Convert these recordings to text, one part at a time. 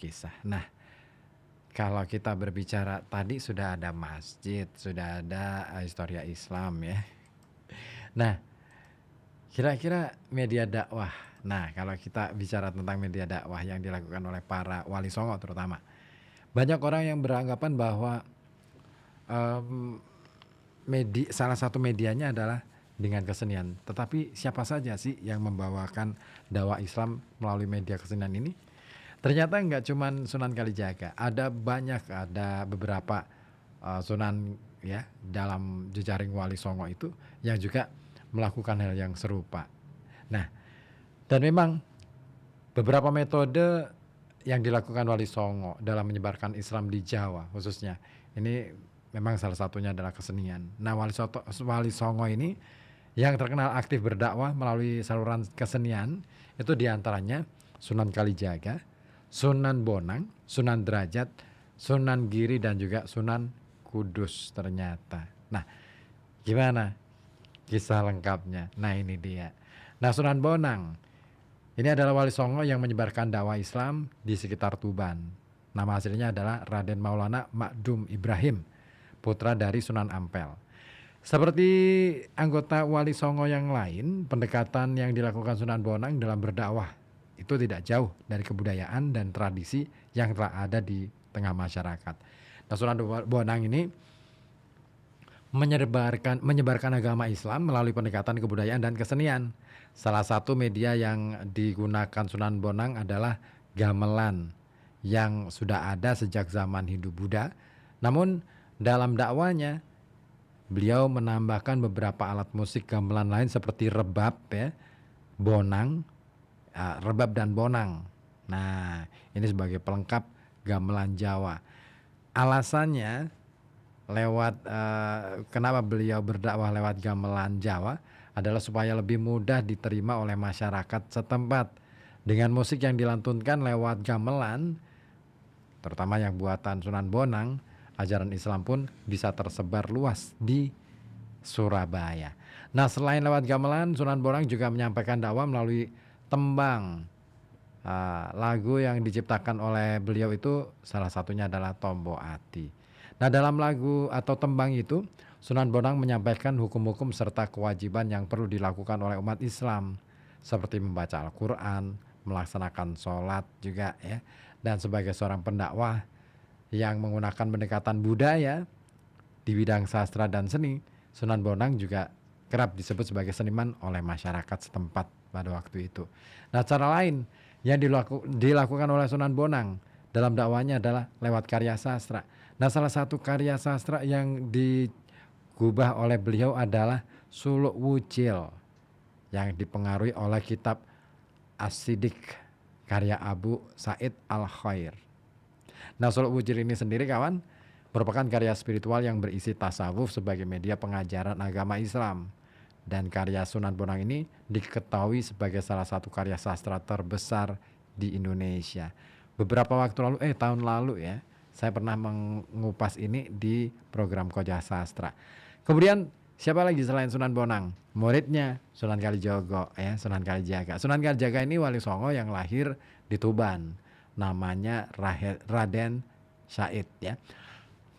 kisah. Nah, kalau kita berbicara tadi sudah ada masjid, sudah ada historia Islam ya. Nah, kira-kira media dakwah. Nah, kalau kita bicara tentang media dakwah yang dilakukan oleh para wali songo terutama, banyak orang yang beranggapan bahwa em, salah satu medianya adalah dengan kesenian. Tetapi siapa saja sih yang membawakan dakwah Islam melalui media kesenian ini? Ternyata nggak cuman Sunan Kalijaga, ada banyak, ada beberapa sunan ya dalam jejaring Wali Songo itu yang juga melakukan hal yang serupa. Nah, dan memang beberapa metode yang dilakukan Wali Songo dalam menyebarkan Islam di Jawa khususnya, ini memang salah satunya adalah kesenian. Nah, Wali Songo ini yang terkenal aktif berdakwah melalui saluran kesenian itu diantaranya Sunan Kalijaga, Sunan Bonang, Sunan Derajat, Sunan Giri dan juga Sunan Kudus ternyata. Nah, gimana kisah lengkapnya? Nah, ini dia. Nah, Sunan Bonang ini adalah wali songo yang menyebarkan dakwah Islam di sekitar Tuban. Nama aslinya adalah Raden Maulana Makdum Ibrahim, putra dari Sunan Ampel. Seperti anggota wali songo yang lain, pendekatan yang dilakukan Sunan Bonang dalam berdakwah itu tidak jauh dari kebudayaan dan tradisi yang telah ada di tengah masyarakat. Nah, Sunan Bonang ini menyebarkan agama Islam melalui pendekatan kebudayaan dan kesenian. Salah satu media yang digunakan Sunan Bonang adalah gamelan yang sudah ada sejak zaman Hindu-Buddha. Namun dalam dakwanya beliau menambahkan beberapa alat musik gamelan lain seperti rebab ya, bonang, rebab dan bonang. Nah, ini sebagai pelengkap gamelan Jawa. Alasannya kenapa beliau berdakwah lewat gamelan Jawa adalah supaya lebih mudah diterima oleh masyarakat setempat. Dengan musik yang dilantunkan lewat gamelan, terutama yang buatan Sunan Bonang, ajaran Islam pun bisa tersebar luas di Surabaya. Nah, selain lewat gamelan, Sunan Bonang juga menyampaikan dakwah melalui tembang. Lagu yang diciptakan oleh beliau itu salah satunya adalah Tombo Ati. Nah, dalam lagu atau tembang itu, Sunan Bonang menyampaikan hukum-hukum serta kewajiban yang perlu dilakukan oleh umat Islam, seperti membaca Al-Quran, melaksanakan sholat juga ya. Dan sebagai seorang pendakwah yang menggunakan pendekatan budaya di bidang sastra dan seni, Sunan Bonang juga kerap disebut sebagai seniman oleh masyarakat setempat pada waktu itu. Nah, cara lain yang dilakukan oleh Sunan Bonang dalam dakwanya adalah lewat karya sastra. Nah, salah satu karya sastra yang digubah oleh beliau adalah Suluk Wujil yang dipengaruhi oleh kitab As-Siddiq karya Abu Said Al-Khair. Nah, Suluk Wujil ini sendiri kawan merupakan karya spiritual yang berisi tasawuf sebagai media pengajaran agama Islam. Dan karya Sunan Bonang ini diketahui sebagai salah satu karya sastra terbesar di Indonesia. Beberapa waktu lalu, tahun lalu ya, saya pernah mengupas ini di program Koja Sastra. Kemudian siapa lagi selain Sunan Bonang? Muridnya Sunan Kalijogo ya, Sunan Kalijaga. Sunan Kalijaga ini wali songo yang lahir di Tuban. Namanya Raden Said ya.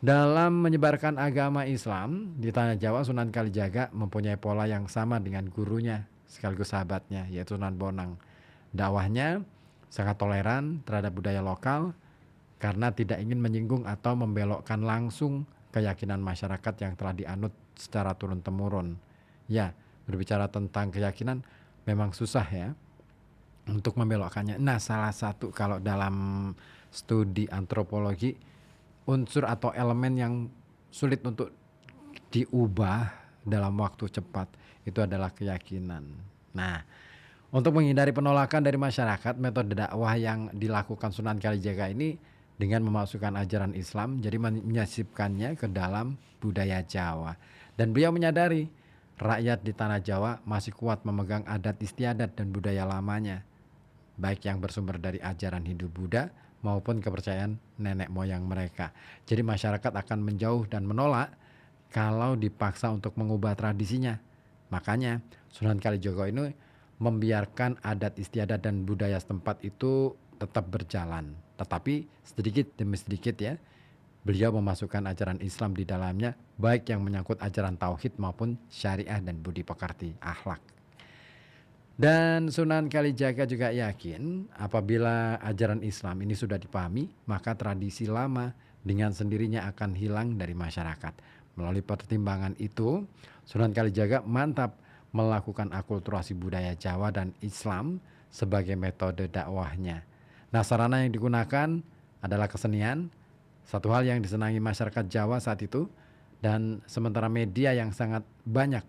Dalam menyebarkan agama Islam di tanah Jawa, Sunan Kalijaga mempunyai pola yang sama dengan gurunya sekaligus sahabatnya, yaitu Sunan Bonang. Dakwahnya sangat toleran terhadap budaya lokal karena tidak ingin menyinggung atau membelokkan langsung keyakinan masyarakat yang telah dianut secara turun-temurun. Ya, berbicara tentang keyakinan memang susah ya untuk membelokkannya. Nah, salah satu kalau dalam studi antropologi, unsur atau elemen yang sulit untuk diubah dalam waktu cepat itu adalah keyakinan. Nah, untuk menghindari penolakan dari masyarakat, metode dakwah yang dilakukan Sunan Kalijaga ini dengan memasukkan ajaran Islam, jadi menyisipkannya ke dalam budaya Jawa. Dan beliau menyadari rakyat di tanah Jawa masih kuat memegang adat istiadat dan budaya lamanya, baik yang bersumber dari ajaran Hindu-Buddha maupun kepercayaan nenek moyang mereka. Jadi masyarakat akan menjauh dan menolak kalau dipaksa untuk mengubah tradisinya. Makanya Sunan Kalijogo ini membiarkan adat istiadat dan budaya setempat itu tetap berjalan. Tetapi sedikit demi sedikit ya, beliau memasukkan ajaran Islam di dalamnya, baik yang menyangkut ajaran tauhid maupun syariah dan budi pekerti, akhlak. Dan Sunan Kalijaga juga yakin apabila ajaran Islam ini sudah dipahami, maka tradisi lama dengan sendirinya akan hilang dari masyarakat. Melalui pertimbangan itu, Sunan Kalijaga mantap melakukan akulturasi budaya Jawa dan Islam sebagai metode dakwahnya. Nah, sarana yang digunakan adalah kesenian, satu hal yang disenangi masyarakat Jawa saat itu, dan sementara media yang sangat banyak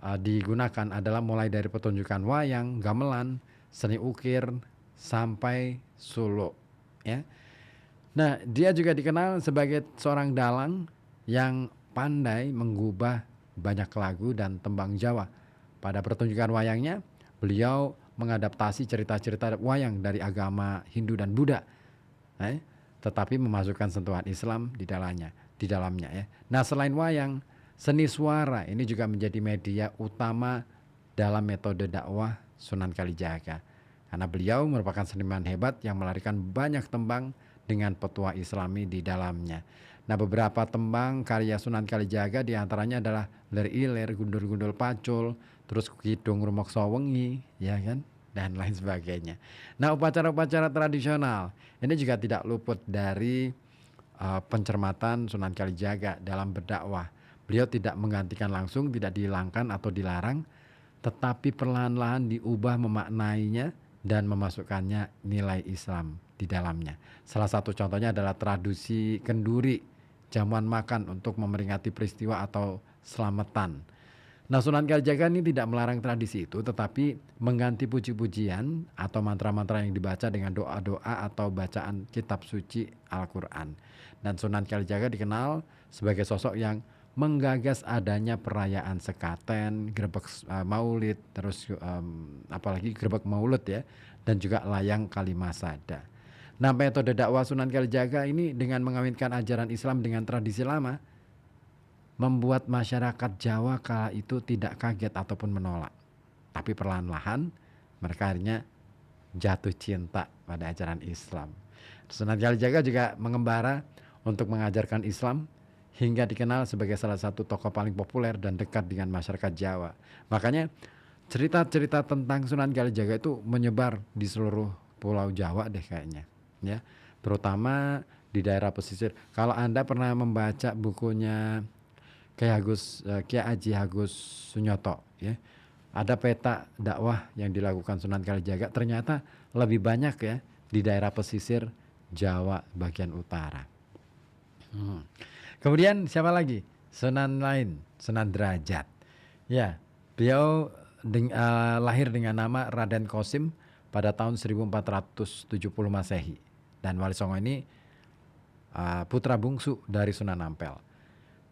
digunakan adalah mulai dari pertunjukan wayang, gamelan, seni ukir, sampai suluk. Ya. Nah, dia juga dikenal sebagai seorang dalang yang pandai mengubah banyak lagu dan tembang Jawa. Pada pertunjukan wayangnya, beliau mengadaptasi cerita-cerita wayang dari agama Hindu dan Buddha, tetapi memasukkan sentuhan Islam di dalamnya ya. Nah, selain wayang, seni suara ini juga menjadi media utama dalam metode dakwah Sunan Kalijaga. Karena beliau merupakan seniman hebat yang melahirkan banyak tembang dengan petua Islami di dalamnya. Nah, beberapa tembang karya Sunan Kalijaga diantaranya adalah Ler Iler, Gundul-Gundul Pacul, terus Kidung Rumokso Wengi, ya kan? Dan lain sebagainya. Nah, upacara-upacara tradisional ini juga tidak luput dari pencermatan Sunan Kalijaga dalam berdakwah. Beliau tidak menggantikan langsung, tidak dihilangkan atau dilarang, tetapi perlahan-lahan diubah memaknainya dan memasukkannya nilai Islam di dalamnya. Salah satu contohnya adalah tradisi kenduri, jamuan makan untuk memperingati peristiwa atau selamatan. Nah, Sunan Kalijaga ini tidak melarang tradisi itu, tetapi mengganti puji-pujian atau mantra-mantra yang dibaca dengan doa-doa atau bacaan kitab suci Al-Quran. Dan Sunan Kalijaga dikenal sebagai sosok yang menggagas adanya perayaan sekaten, grebek maulid, terus apalagi grebek maulud ya, dan juga layang kalimasada. Nah, metode dakwah Sunan Kalijaga ini dengan mengawinkan ajaran Islam dengan tradisi lama, membuat masyarakat Jawa kala itu tidak kaget ataupun menolak. Tapi perlahan-lahan mereka akhirnya jatuh cinta pada ajaran Islam. Sunan Kalijaga juga mengembara untuk mengajarkan Islam hingga dikenal sebagai salah satu tokoh paling populer dan dekat dengan masyarakat Jawa. Makanya cerita-cerita tentang Sunan Kalijaga itu menyebar di seluruh pulau Jawa deh kayaknya, ya. Terutama di daerah pesisir. Kalau Anda pernah membaca bukunya Kiai Haji Agus Sunyoto, ya, ada peta dakwah yang dilakukan Sunan Kalijaga ternyata lebih banyak ya di daerah pesisir Jawa bagian utara. Kemudian siapa lagi? Sunan lain, Sunan Derajat. Ya, beliau lahir dengan nama Raden Kosim pada tahun 1470 Masehi. Dan Wali Songo ini putra bungsu dari Sunan Ampel.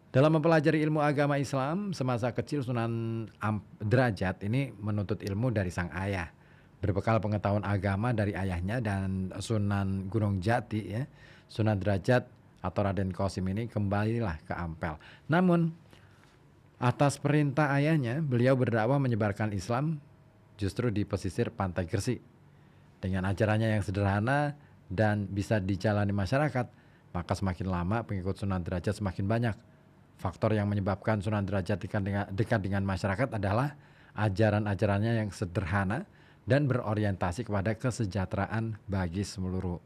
Dalam mempelajari ilmu agama Islam, semasa kecil Sunan Derajat ini menuntut ilmu dari sang ayah. Berbekal pengetahuan agama dari ayahnya dan Sunan Gunung Jati ya, Sunan Derajat atau Raden Kosim ini kembalilah ke Ampel. Namun atas perintah ayahnya, beliau berdakwah menyebarkan Islam justru di pesisir Pantai Gresik. Dengan ajarannya yang sederhana dan bisa dijalani masyarakat, maka semakin lama pengikut Sunan Derajat semakin banyak. Faktor yang menyebabkan Sunan Derajat dekat dengan masyarakat adalah ajaran-ajarannya yang sederhana dan berorientasi kepada kesejahteraan bagi seluruh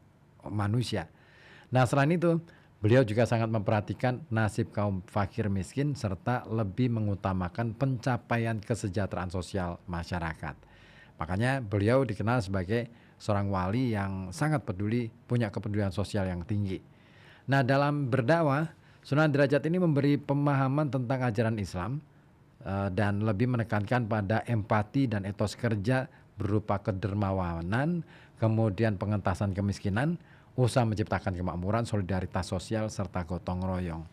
manusia. Nah, selain itu, beliau juga sangat memperhatikan nasib kaum fakir miskin serta lebih mengutamakan pencapaian kesejahteraan sosial masyarakat. Makanya beliau dikenal sebagai seorang wali yang sangat peduli, punya kepedulian sosial yang tinggi. Nah, dalam berdakwah, Sunan Derajat ini memberi pemahaman tentang ajaran Islam dan lebih menekankan pada empati dan etos kerja berupa kedermawanan, kemudian pengentasan kemiskinan, usaha menciptakan kemakmuran, solidaritas sosial, serta gotong royong.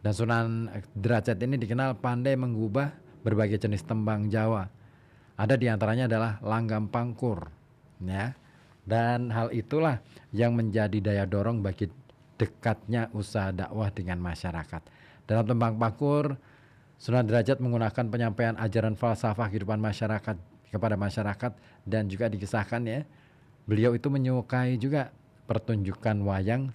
Dan Sunan Derajat ini dikenal pandai mengubah berbagai jenis tembang Jawa. Ada di antaranya adalah langgam pangkur, ya. Dan hal itulah yang menjadi daya dorong bagi dekatnya usaha dakwah dengan masyarakat. Dalam tembang pangkur, Sunan Derajat menggunakan penyampaian ajaran falsafah kehidupan masyarakat kepada masyarakat dan juga dikisahkan ya, Beliau itu menyukai juga pertunjukan wayang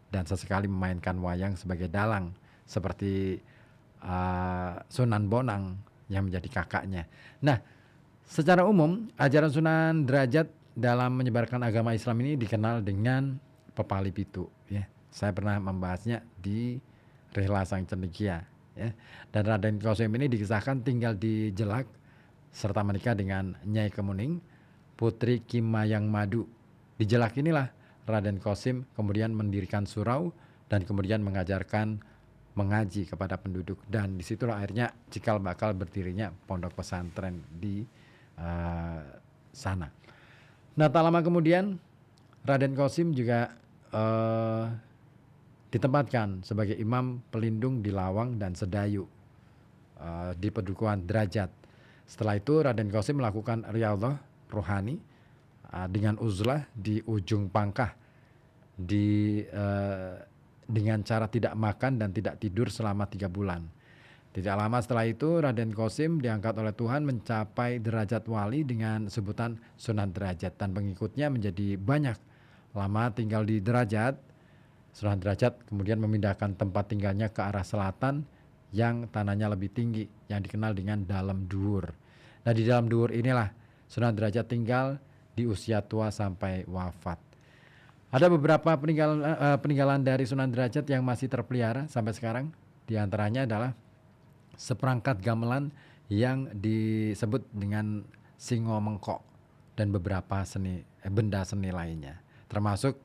dan sesekali memainkan wayang sebagai dalang seperti Sunan Bonang yang menjadi kakaknya. Nah, secara umum ajaran Sunan Derajat dalam menyebarkan agama Islam ini dikenal dengan Pepali Pitu ya. Saya pernah membahasnya di Rihla Sang Cendekia ya. Dan Raden Kosim ini dikisahkan tinggal di Jelak serta menikah dengan Nyai Kemuning, putri Kimayang Madu. Di Jelak inilah Raden Kosim kemudian mendirikan surau dan kemudian mengajarkan mengaji kepada penduduk, dan disitulah akhirnya cikal bakal berdirinya pondok pesantren di sana. Nah, tak lama kemudian Raden Kosim juga ditempatkan sebagai imam pelindung di Lawang dan Sedayu di Pedukuhan Derajat. Setelah itu Raden Kosim melakukan riyadhah rohani dengan uzlah di ujung Pangkah dengan cara tidak makan dan tidak tidur selama 3 bulan. Tidak lama setelah itu Raden Kosim diangkat oleh Tuhan mencapai derajat wali dengan sebutan Sunan Derajat, dan pengikutnya menjadi banyak. Lama tinggal di Derajat, Sunan Derajat kemudian memindahkan tempat tinggalnya ke arah selatan yang tanahnya lebih tinggi, yang dikenal dengan Dalam Duur. Nah, di Dalam Duur inilah Sunan Derajat tinggal di usia tua sampai wafat. Ada beberapa peninggalan dari Sunan Derajat yang masih terpelihara sampai sekarang. Di antaranya adalah seperangkat gamelan yang disebut dengan Singo Mengkok dan beberapa benda seni lainnya, termasuk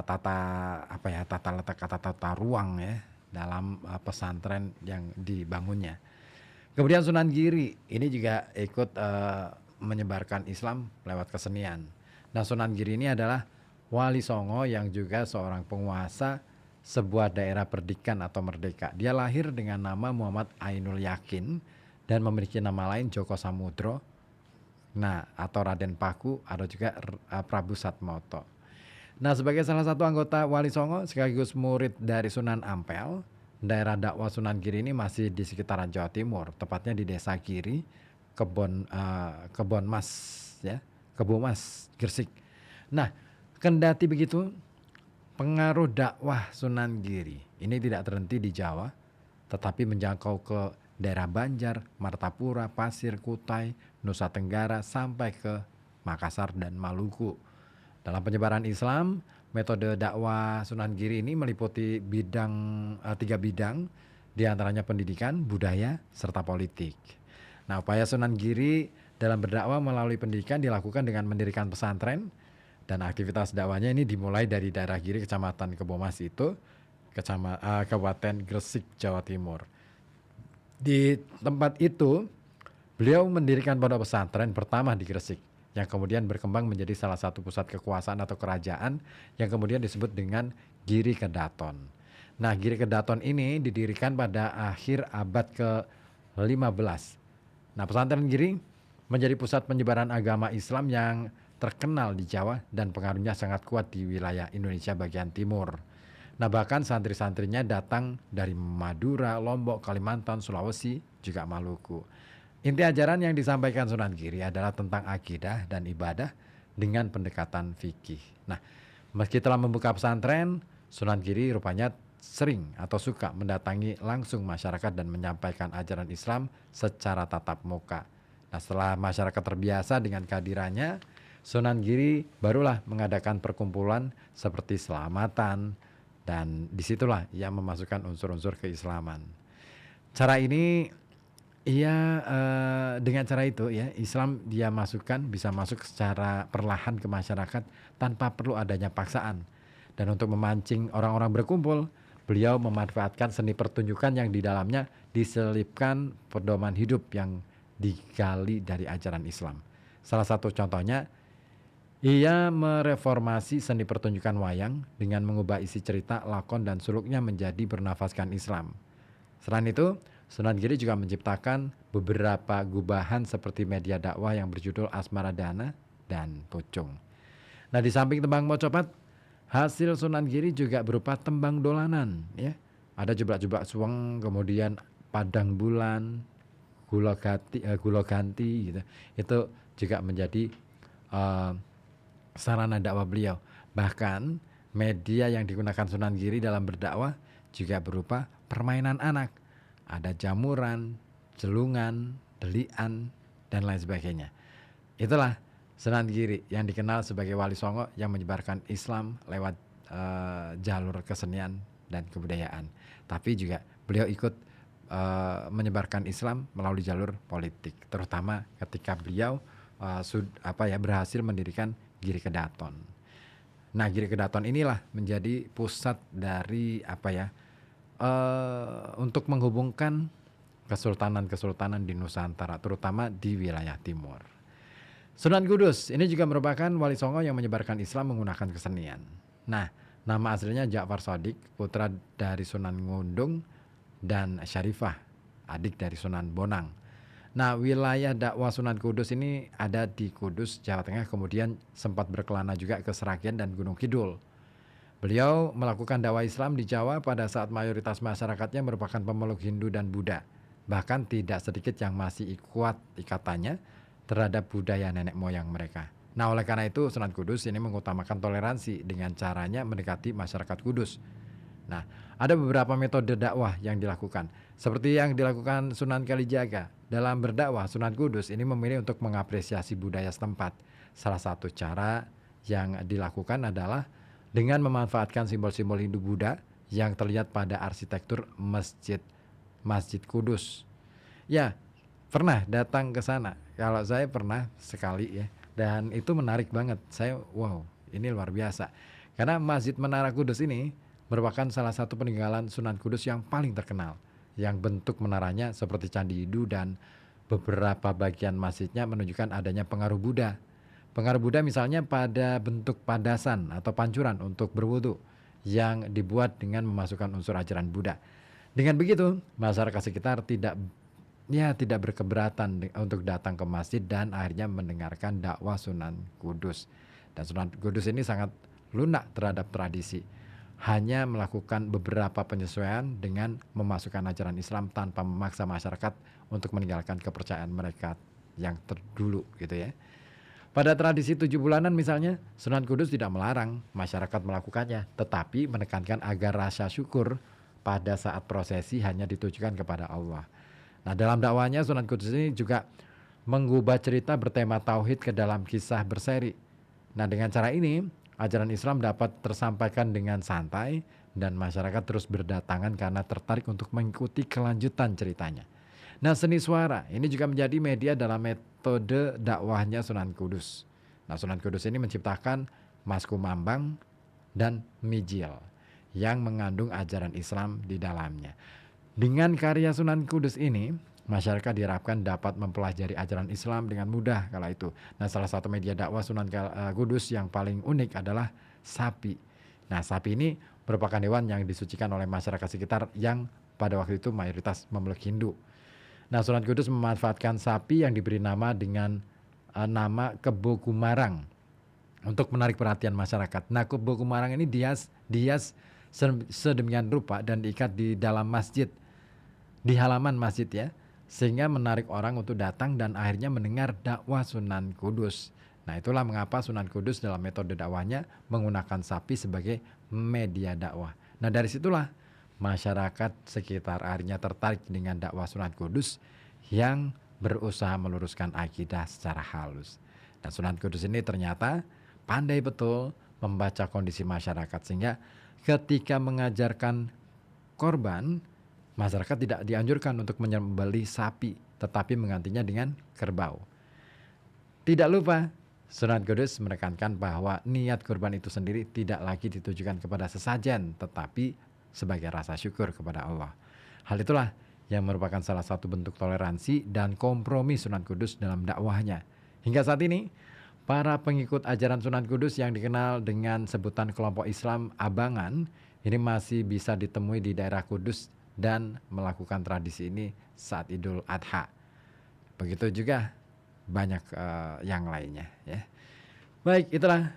tata letak atau tata ruang ya dalam pesantren yang dibangunnya. Kemudian Sunan Giri ini juga ikut menyebarkan Islam lewat kesenian. Nah, Sunan Giri ini adalah Wali Songo yang juga seorang penguasa sebuah daerah perdikan atau merdeka. Dia lahir dengan nama Muhammad Ainul Yakin dan memiliki nama lain Joko Samudro, atau Raden Paku, atau juga Prabu Satmoto. Nah, sebagai salah satu anggota Wali Songo sekaligus murid dari Sunan Ampel, daerah dakwah Sunan Giri ini masih di sekitaran Jawa Timur, tepatnya di Desa Giri, Kebon Mas, Gresik. Nah, kendati begitu, pengaruh dakwah Sunan Giri ini tidak terhenti di Jawa, tetapi menjangkau ke daerah Banjar, Martapura, Pasir, Kutai, Nusa Tenggara, sampai ke Makassar dan Maluku. Dalam penyebaran Islam, metode dakwah Sunan Giri ini meliputi 3 bidang, diantaranya pendidikan, budaya, serta politik. Nah, upaya Sunan Giri dalam berdakwah melalui pendidikan dilakukan dengan mendirikan pesantren, dan aktivitas dakwahnya ini dimulai dari daerah Giri, Kecamatan Kebomas itu, Kabupaten Gresik, Jawa Timur. Di tempat itu, beliau mendirikan pondok pesantren pertama di Gresik, yang kemudian berkembang menjadi salah satu pusat kekuasaan atau kerajaan yang kemudian disebut dengan Giri Kedaton. Nah, Giri Kedaton ini didirikan pada akhir abad ke-15. Nah, pesantren Giri menjadi pusat penyebaran agama Islam yang terkenal di Jawa dan pengaruhnya sangat kuat di wilayah Indonesia bagian timur. Nah, bahkan santri-santrinya datang dari Madura, Lombok, Kalimantan, Sulawesi, juga Maluku. Inti ajaran yang disampaikan Sunan Giri adalah tentang akidah dan ibadah dengan pendekatan fikih. Nah, meski telah membuka pesantren, Sunan Giri rupanya sering atau suka mendatangi langsung masyarakat dan menyampaikan ajaran Islam secara tatap muka. Nah, setelah masyarakat terbiasa dengan kehadirannya, Sunan Giri barulah mengadakan perkumpulan seperti selamatan, dan disitulah ia memasukkan unsur-unsur keislaman. Dengan cara itu ya, Islam dia bisa masuk secara perlahan ke masyarakat tanpa perlu adanya paksaan. Dan untuk memancing orang-orang berkumpul, beliau memanfaatkan seni pertunjukan yang di dalamnya diselipkan pedoman hidup yang digali dari ajaran Islam. Salah satu contohnya, ia mereformasi seni pertunjukan wayang dengan mengubah isi cerita, lakon, dan suluknya menjadi bernafaskan Islam. Selain itu, Sunan Giri juga menciptakan beberapa gubahan seperti media dakwah yang berjudul Asmaradana dan Pucung. Nah, di samping tembang mocopat, hasil Sunan Giri juga berupa tembang dolanan ya. Ada jebak-jebak suweng, kemudian padang bulan, gulo ganti gitu. Itu juga menjadi sarana dakwah beliau. Bahkan media yang digunakan Sunan Giri dalam berdakwah juga berupa permainan anak. Ada jamuran, celungan, delian, dan lain sebagainya. Itulah Sunan Giri yang dikenal sebagai Wali Songo yang menyebarkan Islam lewat jalur kesenian dan kebudayaan. Tapi juga beliau ikut menyebarkan Islam melalui jalur politik, terutama ketika beliau berhasil mendirikan Giri Kedaton. Nah, Giri Kedaton inilah menjadi pusat dari untuk menghubungkan kesultanan-kesultanan di Nusantara, terutama di wilayah timur. Sunan Kudus ini juga merupakan Wali Songo yang menyebarkan Islam menggunakan kesenian. Nah, nama aslinya Ja'far Shadiq, putra dari Sunan Ngundung dan Syarifah, adik dari Sunan Bonang. Nah, wilayah dakwah Sunan Kudus ini ada di Kudus, Jawa Tengah, kemudian sempat berkelana juga ke Seragen dan Gunung Kidul. Beliau melakukan dakwah Islam di Jawa pada saat mayoritas masyarakatnya merupakan pemeluk Hindu dan Buddha. Bahkan tidak sedikit yang masih kuat ikatannya terhadap budaya nenek moyang mereka. Nah, oleh karena itu Sunan Kudus ini mengutamakan toleransi dengan caranya mendekati masyarakat Kudus. Nah, ada beberapa metode dakwah yang dilakukan. Seperti yang dilakukan Sunan Kalijaga. Dalam berdakwah, Sunan Kudus ini memilih untuk mengapresiasi budaya setempat. Salah satu cara yang dilakukan adalah dengan memanfaatkan simbol-simbol Hindu Buddha yang terlihat pada arsitektur Masjid Kudus. Ya, pernah datang ke sana. Kalau saya pernah sekali ya, dan itu menarik banget. Saya wow, ini luar biasa. Karena Masjid Menara Kudus ini merupakan salah satu peninggalan Sunan Kudus yang paling terkenal. Yang bentuk menaranya seperti Candi Hindu dan beberapa bagian masjidnya menunjukkan adanya pengaruh Buddha. Pengaruh Buddha misalnya pada bentuk padasan atau pancuran untuk berwudu yang dibuat dengan memasukkan unsur ajaran Buddha. Dengan begitu, masyarakat sekitar tidak berkeberatan untuk datang ke masjid dan akhirnya mendengarkan dakwah Sunan Kudus. Dan Sunan Kudus ini sangat lunak terhadap tradisi. Hanya melakukan beberapa penyesuaian dengan memasukkan ajaran Islam tanpa memaksa masyarakat untuk meninggalkan kepercayaan mereka yang terdulu gitu ya. Pada tradisi 7 bulanan misalnya, Sunan Kudus tidak melarang masyarakat melakukannya, tetapi menekankan agar rasa syukur pada saat prosesi hanya ditujukan kepada Allah. Nah, dalam dakwahnya Sunan Kudus ini juga mengubah cerita bertema tauhid ke dalam kisah berseri. Nah, dengan cara ini ajaran Islam dapat tersampaikan dengan santai dan masyarakat terus berdatangan karena tertarik untuk mengikuti kelanjutan ceritanya. Nah, seni suara ini juga menjadi media dalam metode dakwahnya Sunan Kudus. Nah, Sunan Kudus ini menciptakan Masku Mambang dan Mijil yang mengandung ajaran Islam di dalamnya. Dengan karya Sunan Kudus ini, masyarakat diharapkan dapat mempelajari ajaran Islam dengan mudah kala itu. Nah, salah satu media dakwah Sunan Kudus yang paling unik adalah sapi. Nah, sapi ini merupakan hewan yang disucikan oleh masyarakat sekitar yang pada waktu itu mayoritas memeluk Hindu. Nah, Sunan Kudus memanfaatkan sapi yang diberi nama dengan nama Kebo Gumarang untuk menarik perhatian masyarakat. Nah, Kebo Gumarang ini dihias sedemikian rupa dan diikat di dalam masjid, di halaman masjid ya, sehingga menarik orang untuk datang dan akhirnya mendengar dakwah Sunan Kudus. Nah, itulah mengapa Sunan Kudus dalam metode dakwahnya menggunakan sapi sebagai media dakwah. Nah, dari situlah masyarakat sekitar akhirnya tertarik dengan dakwah Sunan Kudus yang berusaha meluruskan akidah secara halus. Dan Sunan Kudus ini ternyata pandai betul membaca kondisi masyarakat, sehingga ketika mengajarkan korban, masyarakat tidak dianjurkan untuk menyembelih sapi, tetapi menggantinya dengan kerbau. Tidak lupa, Sunan Kudus menekankan bahwa niat kurban itu sendiri tidak lagi ditujukan kepada sesajen, tetapi sebagai rasa syukur kepada Allah. Hal itulah yang merupakan salah satu bentuk toleransi dan kompromi Sunan Kudus dalam dakwahnya. Hingga saat ini, para pengikut ajaran Sunan Kudus yang dikenal dengan sebutan kelompok Islam Abangan ini masih bisa ditemui di daerah Kudus dan melakukan tradisi ini saat Idul Adha. Begitu juga banyak yang lainnya ya. Baik, itulah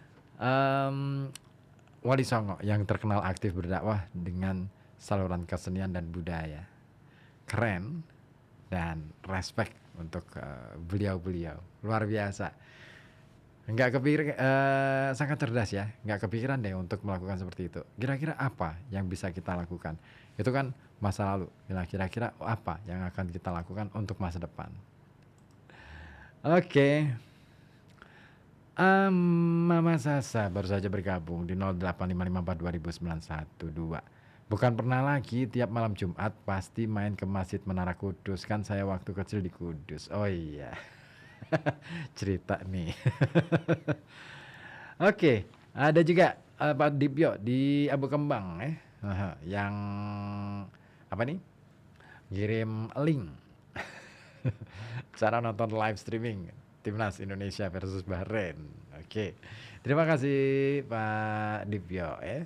Wali Songo yang terkenal aktif berdakwah dengan saluran kesenian dan budaya. Keren dan respect untuk beliau-beliau. Luar biasa. sangat cerdas ya, nggak kepikiran deh untuk melakukan seperti itu. Kira-kira apa yang bisa kita lakukan? Itu kan masa lalu. Nah, kira-kira apa yang akan kita lakukan untuk masa depan? Oke, Mama Sasa baru saja bergabung di 0855420912. Bukan pernah lagi tiap malam Jumat pasti main ke Masjid Menara Kudus, kan saya waktu kecil di Kudus. Oh iya, cerita nih. Oke, ada juga Pak Dibyo di Abu Kembang yang apa nih? Kirim link cara nonton live streaming Timnas Indonesia versus Bahrain. Oke, terima kasih Pak Dibyo ya.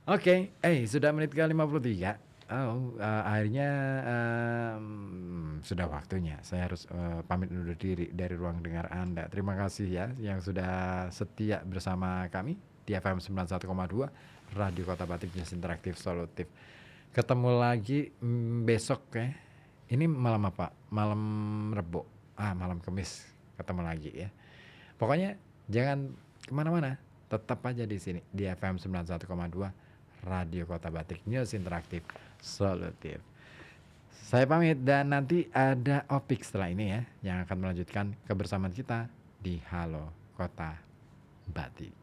Oke, sudah menit ke 53. Oh, akhirnya sudah waktunya. Saya harus pamit undur diri dari ruang dengar Anda. Terima kasih ya yang sudah setia bersama kami di FM 91,2 Radio Kota Batik News Interaktif Solutif. Ketemu lagi besok ya. Ini malam apa? Malam Rebo. Malam Kamis ketemu lagi ya. Pokoknya jangan kemana-mana. Tetap aja di sini di FM 91,2 Radio Kota Batik News Interaktif Solutif. Saya pamit dan nanti ada Opik setelah ini ya yang akan melanjutkan kebersamaan kita di Halo Kota Batik.